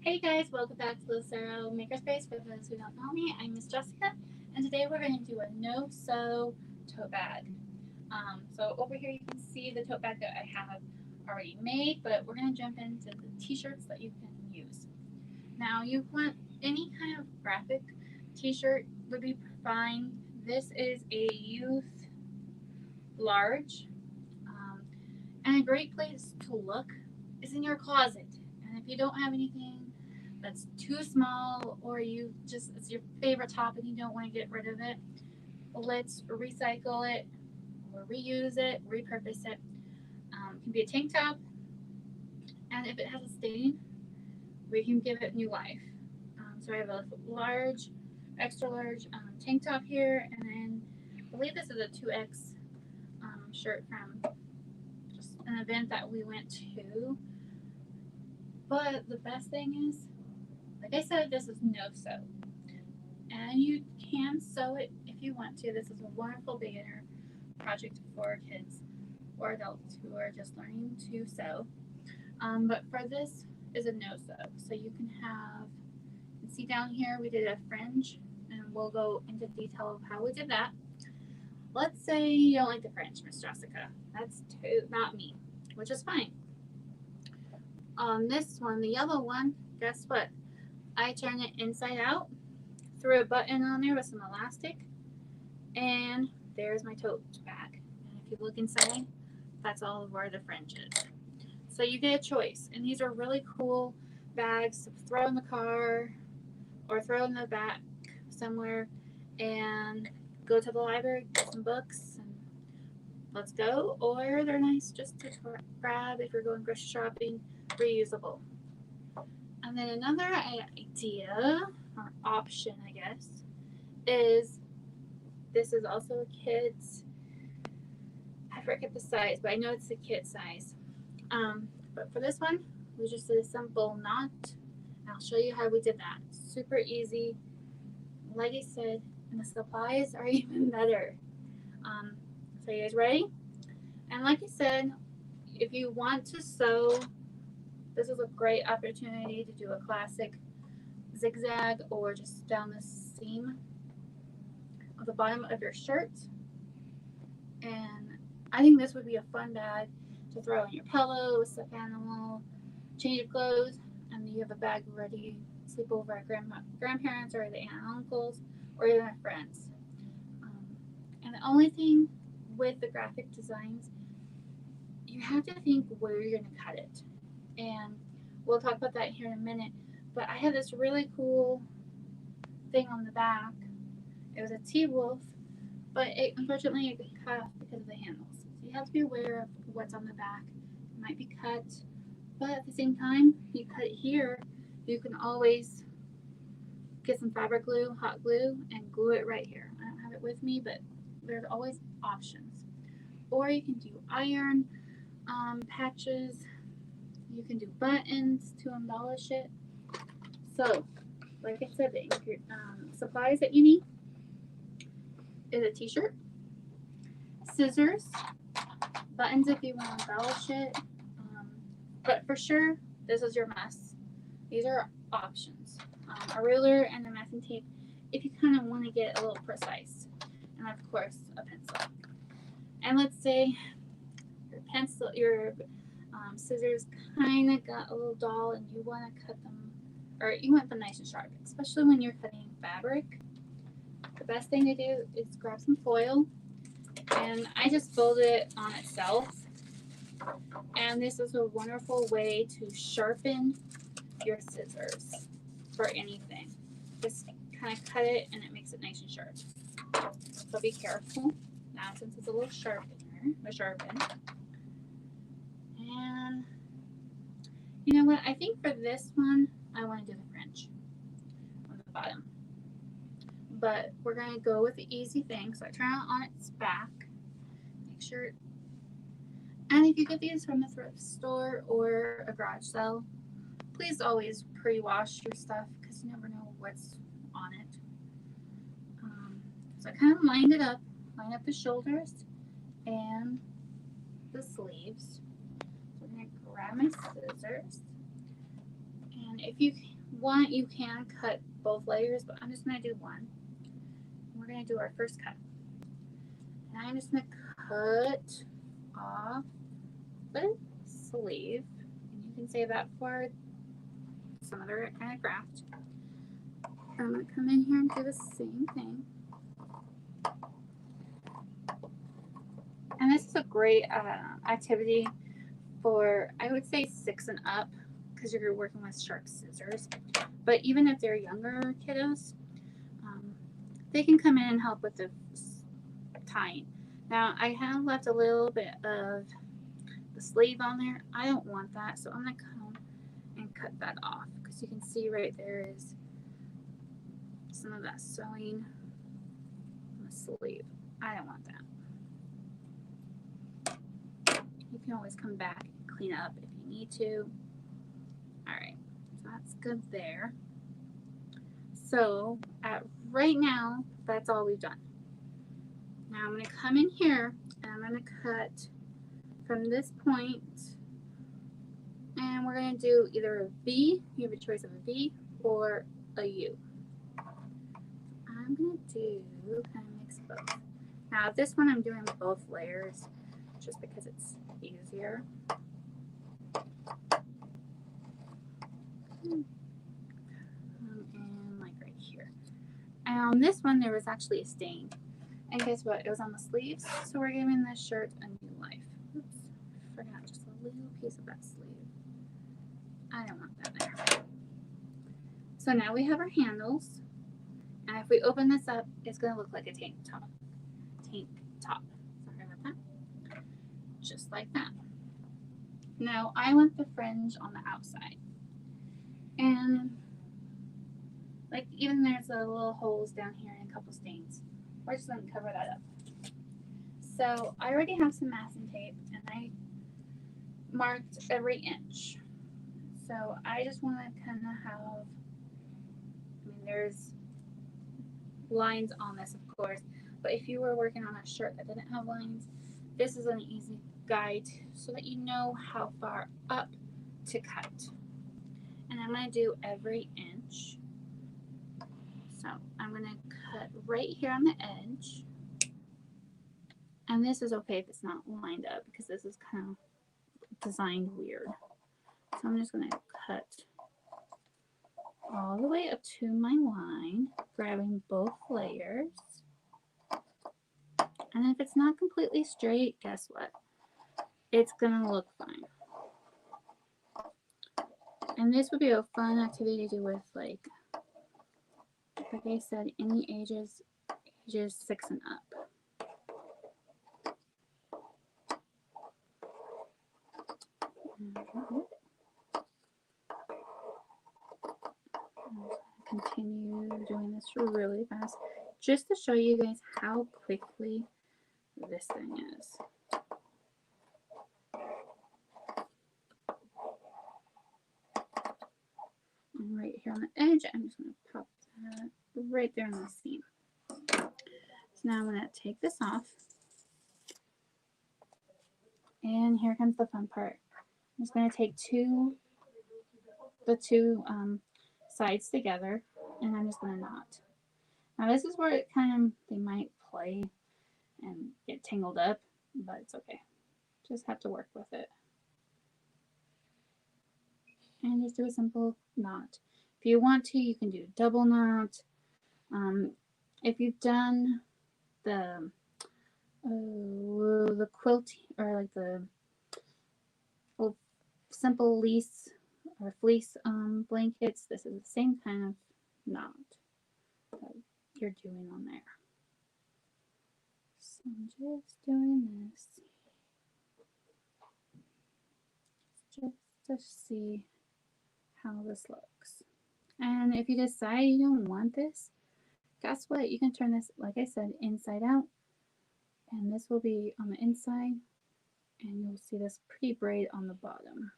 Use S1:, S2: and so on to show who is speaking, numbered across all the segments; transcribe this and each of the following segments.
S1: Hey guys, welcome back to Lucero Makerspace. For those who don't know me, I'm Miss Jessica, and today we're going to do a no-sew tote bag. So over here you can see the tote bag that I have already made, but we're going to jump into the t-shirts that you can use. Now you want any kind of graphic t-shirt would be fine. This is a youth large, um, and a great place to look is in your closet. And if you don't have anything that's too small or you just it's your favorite top and you don't want to get rid of it, let's recycle it or reuse it, repurpose it. It can be a tank top, and if it has a stain, we can give it new life. So I have a large, extra large tank top here, and then I believe this is a 2X shirt from just an event that we went to. But the best thing is, like I said, this is no sew. And you can sew it if you want to. This is a wonderful beginner project for kids or adults who are just learning to sew. But for this is a no sew. So you can have, you can see down here we did a fringe, and we'll go into detail of how we did that. Let's say you don't like the fringe, Miss Jessica. That's not me, which is fine. On this one, the yellow one, guess what? I turned it inside out, threw a button on there with some elastic, and there's my tote bag. And if you look inside, that's all of where the fringe is. So you get a choice, and these are really cool bags to throw in the car or throw in the back somewhere and go to the library, get some books, and let's go. Or they're nice just to grab if you're going grocery shopping, reusable. And then another idea or option, I guess, is this is also a kid's. I forget the size, but I know it's a kid size. But for this one, we just did a simple knot. I'll show you how we did that. Super easy. Like I said, and the supplies are even better. So you guys ready? And like I said, if you want to sew, this is a great opportunity to do a classic zigzag or just down the seam of the bottom of your shirt. And I think this would be a fun bag to throw in your pillow, stuffed animal, change of clothes, and you have a bag ready to sleep over at grandparents or the aunt and uncles or even at friends. Um, and the only thing with the graphic designs, you have to think where you're going to cut it. And we'll talk about that here in a minute. But I had this really cool thing on the back. It was a T-wolf, but unfortunately it got cut off because of the handles. So you have to be aware of what's on the back. It might be cut, but at the same time, you cut it here, you can always get some fabric glue, hot glue, and glue it right here. I don't have it with me, but there's always options. Or you can do iron patches. You can do buttons to embellish it. So, like I said, the supplies that you need is a t-shirt, scissors, buttons if you want to embellish it. But for sure, this is your must. These are options. A ruler and a masking tape if you kind of want to get a little precise. And of course, a pencil. And let's say your scissors kind of got a little dull and you want to cut them, or you want them nice and sharp, especially when you're cutting fabric. The best thing to do is grab some foil, and I just fold it on itself. And this is a wonderful way to sharpen your scissors for anything. Just kind of cut it and it makes it nice and sharp. So be careful. Now since it's a little sharpen. And you know what? I think for this one, I want to do the fringe on the bottom. But we're going to go with the easy thing. So I turn it on its back. Make sure. And if you get these from a thrift store or a garage sale, please always pre-wash your stuff because you never know what's on it. So I kind of line up the shoulders and the sleeves. So I'm going to grab my scissors. And if you want, you can cut both layers, but I'm just going to do one. We're going to do our first cut. And I'm just going to cut off the sleeve. And you can save that for some other kind of craft. I'm going to come in here and do the same thing. And this is a great activity for, I would say, 6 and up, because you're working with sharp scissors. But even if they're younger kiddos, they can come in and help with the tying. Now, I have left a little bit of the sleeve on there. I don't want that, so I'm going to come and cut that off, because you can see right there is some of that sewing on the sleeve. I don't want that. You can always come back and clean up if you need to. All right, so that's good there. So right now, that's all we've done. Now I'm going to come in here and I'm going to cut from this point, and we're going to do either a V, you have a choice of a V, or a U. I'm going to do kind of mix both. Now this one I'm doing both layers just because it's easier. And like right here. And on this one there was actually a stain. And guess what? It was on the sleeves. So we're giving this shirt a new life. Oops. I forgot just a little piece of that sleeve. I don't want that there. So now we have our handles. And if we open this up, it's going to look like a tank top. Tank top. Sorry about that. Just like that. Now I want the fringe on the outside. And like even there's a little holes down here and a couple stains. We're just going to cover that up. So I already have some masking tape and I marked every inch. So I just want to kind of have, I mean, there's lines on this, of course, but if you were working on a shirt that didn't have lines, this is an easy guide so that you know how far up to cut. And I'm going to do every inch. So I'm going to cut right here on the edge. And this is okay if it's not lined up because this is kind of designed weird. So I'm just going to cut all the way up to my line, grabbing both layers. And if it's not completely straight, guess what? It's going to look fine. And this would be a fun activity to do with, like I said, any ages 6 and up. Continue doing this really fast just to show you guys how quickly this thing is. And right here on the edge, I'm just going to pop that right there in the seam. So now I'm going to take this off. And here comes the fun part. I'm just going to take the two sides together, and I'm just going to knot. Now this is where it kind of, they might play and get tangled up, but it's okay. Just have to work with it. And just do a simple knot. If you want to, you can do double knot. If you've done the quilt or like the simple fleece blankets, this is the same kind of knot that you're doing on there. So I'm just doing this just to see how this looks. And if you decide you don't want this, guess what? You can turn this, like I said, inside out, and this will be on the inside, and you'll see this pretty braid on the bottom.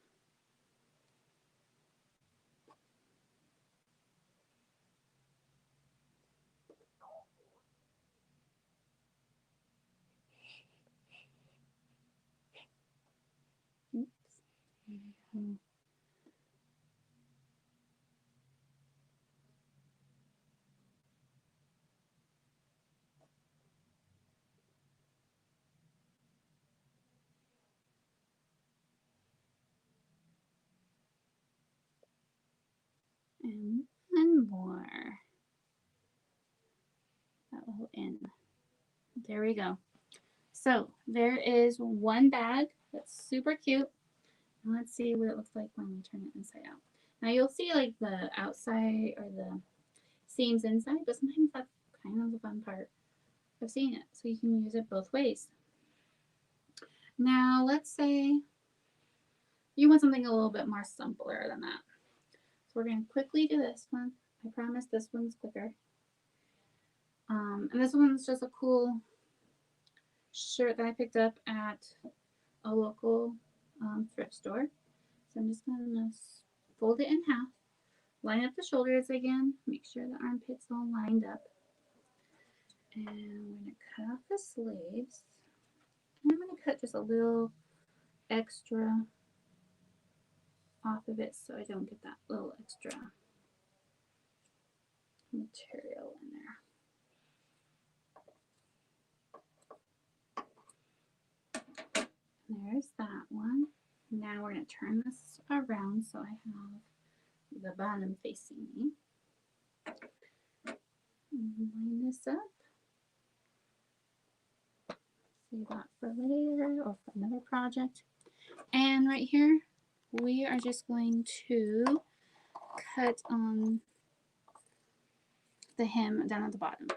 S1: Oops. And one more. That little end. There we go. So there is one bag that's super cute. Let's see what it looks like when we turn it inside out. Now you'll see like the outside or the seams inside, but sometimes that's kind of the fun part of seeing it. So you can use it both ways. Now let's say you want something a little bit more simpler than that. So we're going to quickly do this one. I promise this one's quicker. And this one's just a cool shirt that I picked up at a local thrift store. So I'm just going to fold it in half, line up the shoulders again, make sure the armpits all lined up. And we're going to cut off the sleeves. And I'm going to cut just a little extra off of it so I don't get that little extra material in there. There's that one. Now we're going to turn this around so I have the bottom facing me. Line this up. Save that for later or for another project. And right here, we are just going to cut on the hem down at the bottom.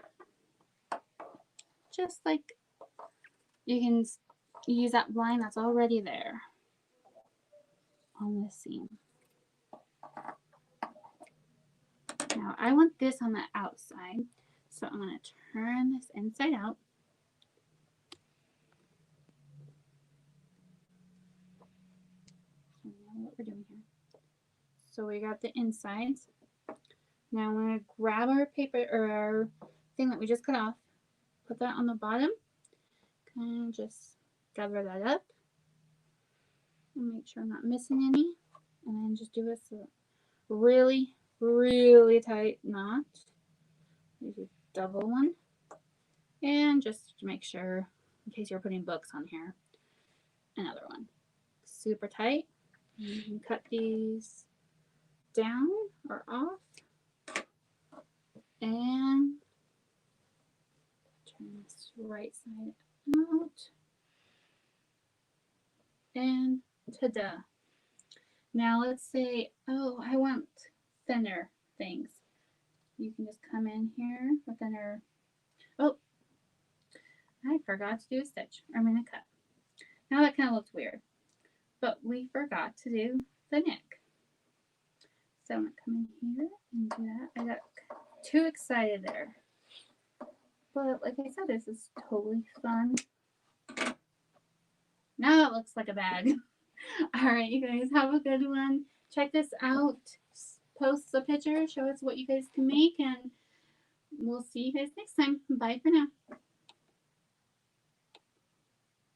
S1: Just like you can use that line that's already there on the seam. Now I want this on the outside, so I'm going to turn this inside out. So now what we're doing here. So we got the insides. Now I'm going to grab our paper or our thing that we just cut off, put that on the bottom, kind of just gather that up and make sure I'm not missing any, and then just do a really, really tight knot. Use a double one, and just to make sure, in case you're putting books on here, another one. Super tight. You can cut these down or off. And turn this right side out. And ta-da. Now let's say, oh, I want thinner things. You can just come in here with thinner. Oh, I forgot to do a stitch. I'm going to cut. Now that kind of looks weird. But we forgot to do the neck. So I'm going to come in here and do that. I got too excited there. But like I said, this is totally fun. Now it looks like a bag. All right, you guys have a good one. Check this out. Post a picture. Show us what you guys can make. And we'll see you guys next time. Bye for now.